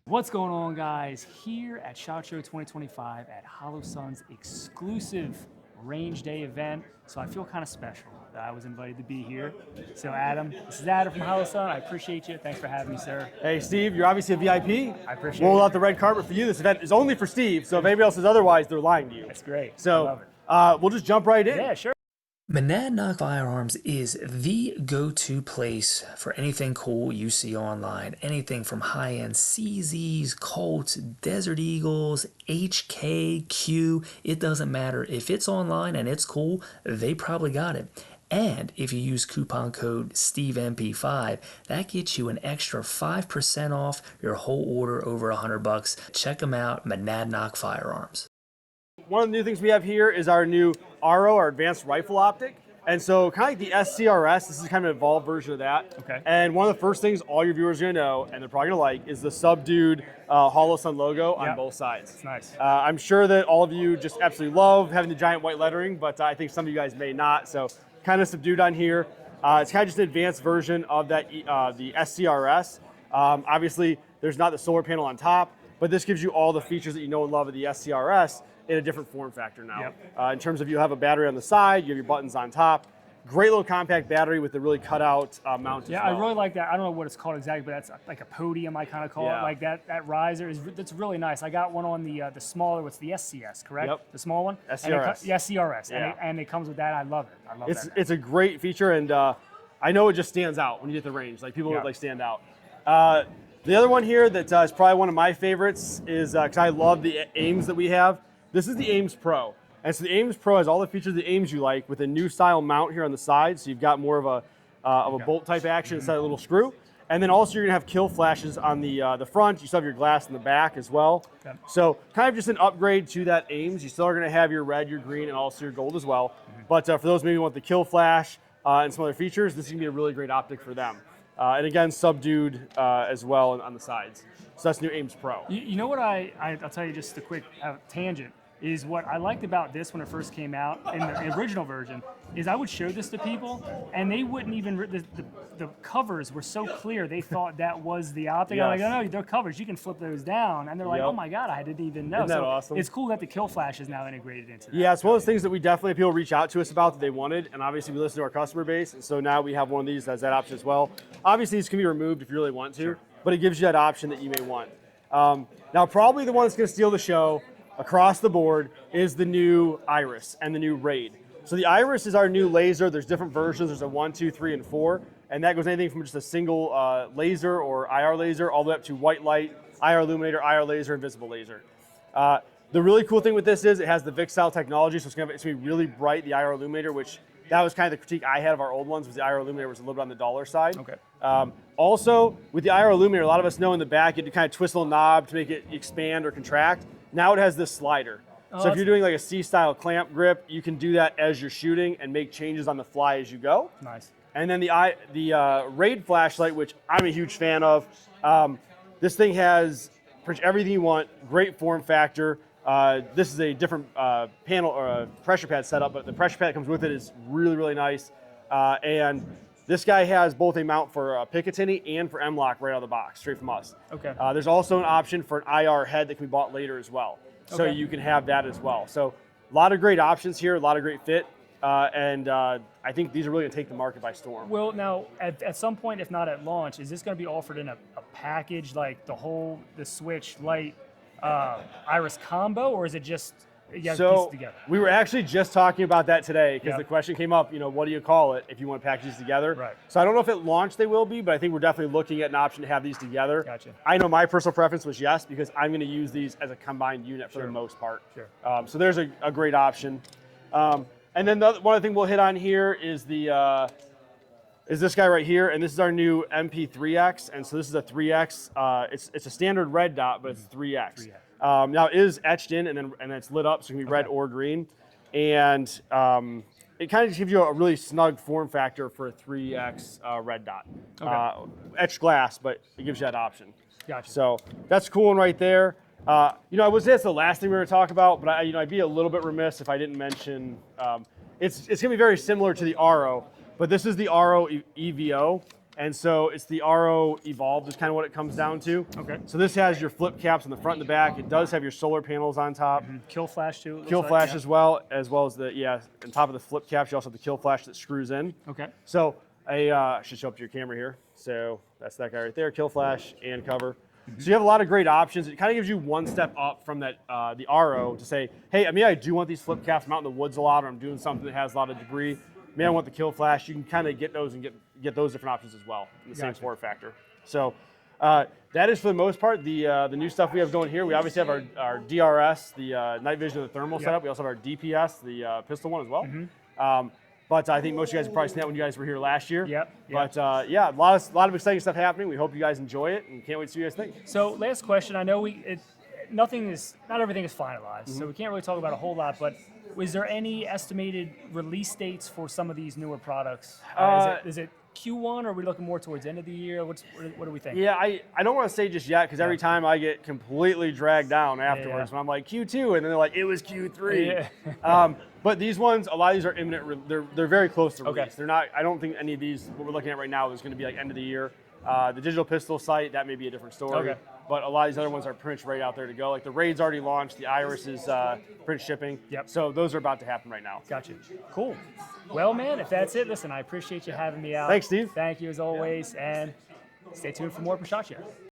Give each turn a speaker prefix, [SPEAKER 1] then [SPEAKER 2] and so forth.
[SPEAKER 1] What's going on, guys? Here at SHOT Show 2025 at Holosun's exclusive range day event. So I feel kind of special that I was invited to be here. So Adam, this is Adam from Holosun. I appreciate you. Thanks for having me, sir.
[SPEAKER 2] Hey, Steve, you're obviously a VIP.
[SPEAKER 1] I appreciate
[SPEAKER 2] Roll
[SPEAKER 1] it.
[SPEAKER 2] out the red carpet for you. This event is only for Steve, so if anybody else says otherwise, they're lying to you.
[SPEAKER 1] That's great.
[SPEAKER 2] So
[SPEAKER 1] I love it.
[SPEAKER 2] we'll just jump right in.
[SPEAKER 1] Yeah, sure.
[SPEAKER 3] Monadnock Firearms is the go-to place for anything cool you see online. Anything from high-end CZs, Colts, Desert Eagles, HK, Q. It doesn't matter. If it's online and it's cool, they probably got it. And if you use coupon code SteveMP5, that gets you an extra 5% off your whole order over $100. Check them out, Monadnock Firearms.
[SPEAKER 2] One of the new things we have here is our new RO, our advanced rifle optic. And so kind of like the SCRS, this is kind of an evolved version of that.
[SPEAKER 1] Okay.
[SPEAKER 2] And one of the first things all your viewers are gonna know, and they're probably gonna like, is the subdued Holosun logo on both sides.
[SPEAKER 1] It's nice.
[SPEAKER 2] I'm sure that all of you just absolutely love having the giant white lettering, but I think some of you guys may not. So kind of subdued on here. It's kind of just an advanced version of that the SCRS. Obviously, there's not the solar panel on top, but this gives you all the features that you know and love of the SCRS in a different form factor now. In terms of you have a battery on the side, you have your buttons on top. Great little compact battery with the really cut out mount as well.
[SPEAKER 1] I really like that. I don't know what it's called exactly, but that's like a podium, I kind of call it. Like that riser, that's really nice. I got one on the smaller, what's the SCS, correct?
[SPEAKER 2] Yep.
[SPEAKER 1] The small one?
[SPEAKER 2] SCRS.
[SPEAKER 1] Yeah, CRS.
[SPEAKER 2] Yeah.
[SPEAKER 1] And it comes with that. I love it. I love that.
[SPEAKER 2] It's a great feature, and I know it just stands out when you get the range. Like people like stand out. The other one here that is probably one of my favorites is, because I love the Ames that we have. This is the Ames Pro. And so the Ames Pro has all the features of the Ames you like with a new style mount here on the side. So you've got more of a bolt type action instead of a little screw. And then also you're gonna have kill flashes on the front. You still have your glass in the back as well. Okay. So kind of just an upgrade to that Ames. You still are gonna have your red, your green, and also your gold as well. But for those maybe who want the kill flash and some other features, this is gonna be a really great optic for them. And again, subdued as well on the sides. So that's new Ames Pro.
[SPEAKER 1] You know what I'll tell you just a quick tangent, is what I liked about this when it first came out in the original version is I would show this to people and they wouldn't even, the covers were so clear they thought that was the optic. I'm like, oh no, they're covers, you can flip those down. And they're like, oh my God, I didn't even know.
[SPEAKER 2] Isn't that awesome?
[SPEAKER 1] It's cool that the kill flash is now integrated into that.
[SPEAKER 2] Yeah, it's one of those things that we definitely have people reach out to us about that they wanted, and obviously we listen to our customer base, and so now we have one of these that has that option as well. Obviously these can be removed if you really want to, but it gives you that option that you may want. Now probably the one that's gonna steal the show across the board is the new Iris and the new Raid. So the Iris is our new laser. There's different versions. There's a 1, 2, 3, and 4. And that goes anything from just a single laser or IR laser all the way up to white light, IR illuminator, IR laser, and visible laser. The really cool thing with this is it has the VIC style technology, so it's gonna be really bright, the IR illuminator, which that was kind of the critique I had of our old ones, was the IR illuminator was a little bit on the duller side.
[SPEAKER 1] Okay.
[SPEAKER 2] Also, with the IR illuminator, a lot of us know in the back you have to kind of twist a little knob to make it expand or contract. Now it has this slider. So if you're doing like a C-style clamp grip, you can do that as you're shooting and make changes on the fly as you go.
[SPEAKER 1] Nice.
[SPEAKER 2] And then the Raid flashlight, which I'm a huge fan of. This thing has pretty much everything you want, great form factor. This is a different panel or pressure pad setup, but the pressure pad that comes with it is really, really nice. And this guy has both a mount for Picatinny and for M-Lock right out of the box, straight from us.
[SPEAKER 1] Okay.
[SPEAKER 2] There's also an option for an IR head that can be bought later as well. So you can have that as well. So a lot of great options here, a lot of great fit. And I think these are really going to take the market by storm.
[SPEAKER 1] Well, now, at some point, if not at launch, is this going to be offered in a package, like the Switch Lite Iris combo, or is it just you guys piece it together?
[SPEAKER 2] We were actually just talking about that today because the question came up, what do you call it if you want to package these together?
[SPEAKER 1] Right.
[SPEAKER 2] So I don't know if at launch they will be, but I think we're definitely looking at an option to have these together.
[SPEAKER 1] Gotcha.
[SPEAKER 2] I know my personal preference was yes, because I'm going to use these as a combined unit for the most part.
[SPEAKER 1] Sure.
[SPEAKER 2] So there's a great option. And then one other thing we'll hit on here is is this guy right here, and this is our new MP3X, and so this is a 3X. It's a standard red dot, but it's 3X. Now it is etched in and then it's lit up, so it can be red or green, and it kind of gives you a really snug form factor for a 3X red dot. Etched glass, but it gives you that option.
[SPEAKER 1] Gotcha.
[SPEAKER 2] So that's a cool one right there. I would say it's the last thing we were going to talk about, but I'd be a little bit remiss if I didn't mention. It's going to be very similar to the RO, but this is the RO EVO. And so it's the RO Evolved is kind of what it comes down to.
[SPEAKER 1] Okay.
[SPEAKER 2] So this has your flip caps on the front and the back. It does have your solar panels on top.
[SPEAKER 1] Kill flash too.
[SPEAKER 2] Kill flash as well as the, on top of the flip caps, you also have the kill flash that screws in.
[SPEAKER 1] Okay.
[SPEAKER 2] So I should show up to your camera here. So that's that guy right there, kill flash and cover. So you have a lot of great options. It kind of gives you one step up from that the RO to say, hey, I do want these flip caps. I'm out in the woods a lot, or I'm doing something that has a lot of debris. I want the kill flash. You can kind of get those and get those different options as well in the same form factor. So that is for the most part the new stuff we have going here. We obviously have our DRS, the night vision and the thermal setup. We also have our DPS, the pistol one as well. But I think most of you guys have probably seen that when you guys were here last year.
[SPEAKER 1] Yep.
[SPEAKER 2] But a lot of exciting stuff happening. We hope you guys enjoy it and can't wait to see what you guys think.
[SPEAKER 1] So last question. I know not everything is finalized, so we can't really talk about a whole lot. But is there any estimated release dates for some of these newer products? Is it Q1, or are we looking more towards the end of the year? What do we think?
[SPEAKER 2] Yeah, I don't want to say just yet because every time I get completely dragged down afterwards when I'm like Q2 and then they're like, it was Q3.
[SPEAKER 1] Yeah.
[SPEAKER 2] But these ones, a lot of these are imminent. They're very close to release.
[SPEAKER 1] Okay.
[SPEAKER 2] They're not. I don't think any of these what we're looking at right now is going to be like end of the year. The digital pistol sight, that may be a different story.
[SPEAKER 1] Okay.
[SPEAKER 2] But a lot of these other ones are pretty much right out there to go. Like the Raid's already launched. The Iris is print shipping.
[SPEAKER 1] Yep.
[SPEAKER 2] So those are about to happen right now.
[SPEAKER 1] Gotcha. Cool. Well, man, if that's it, listen, I appreciate you having me out.
[SPEAKER 2] Thanks, Steve.
[SPEAKER 1] Thank you as always, and stay tuned for more for SHOT Show.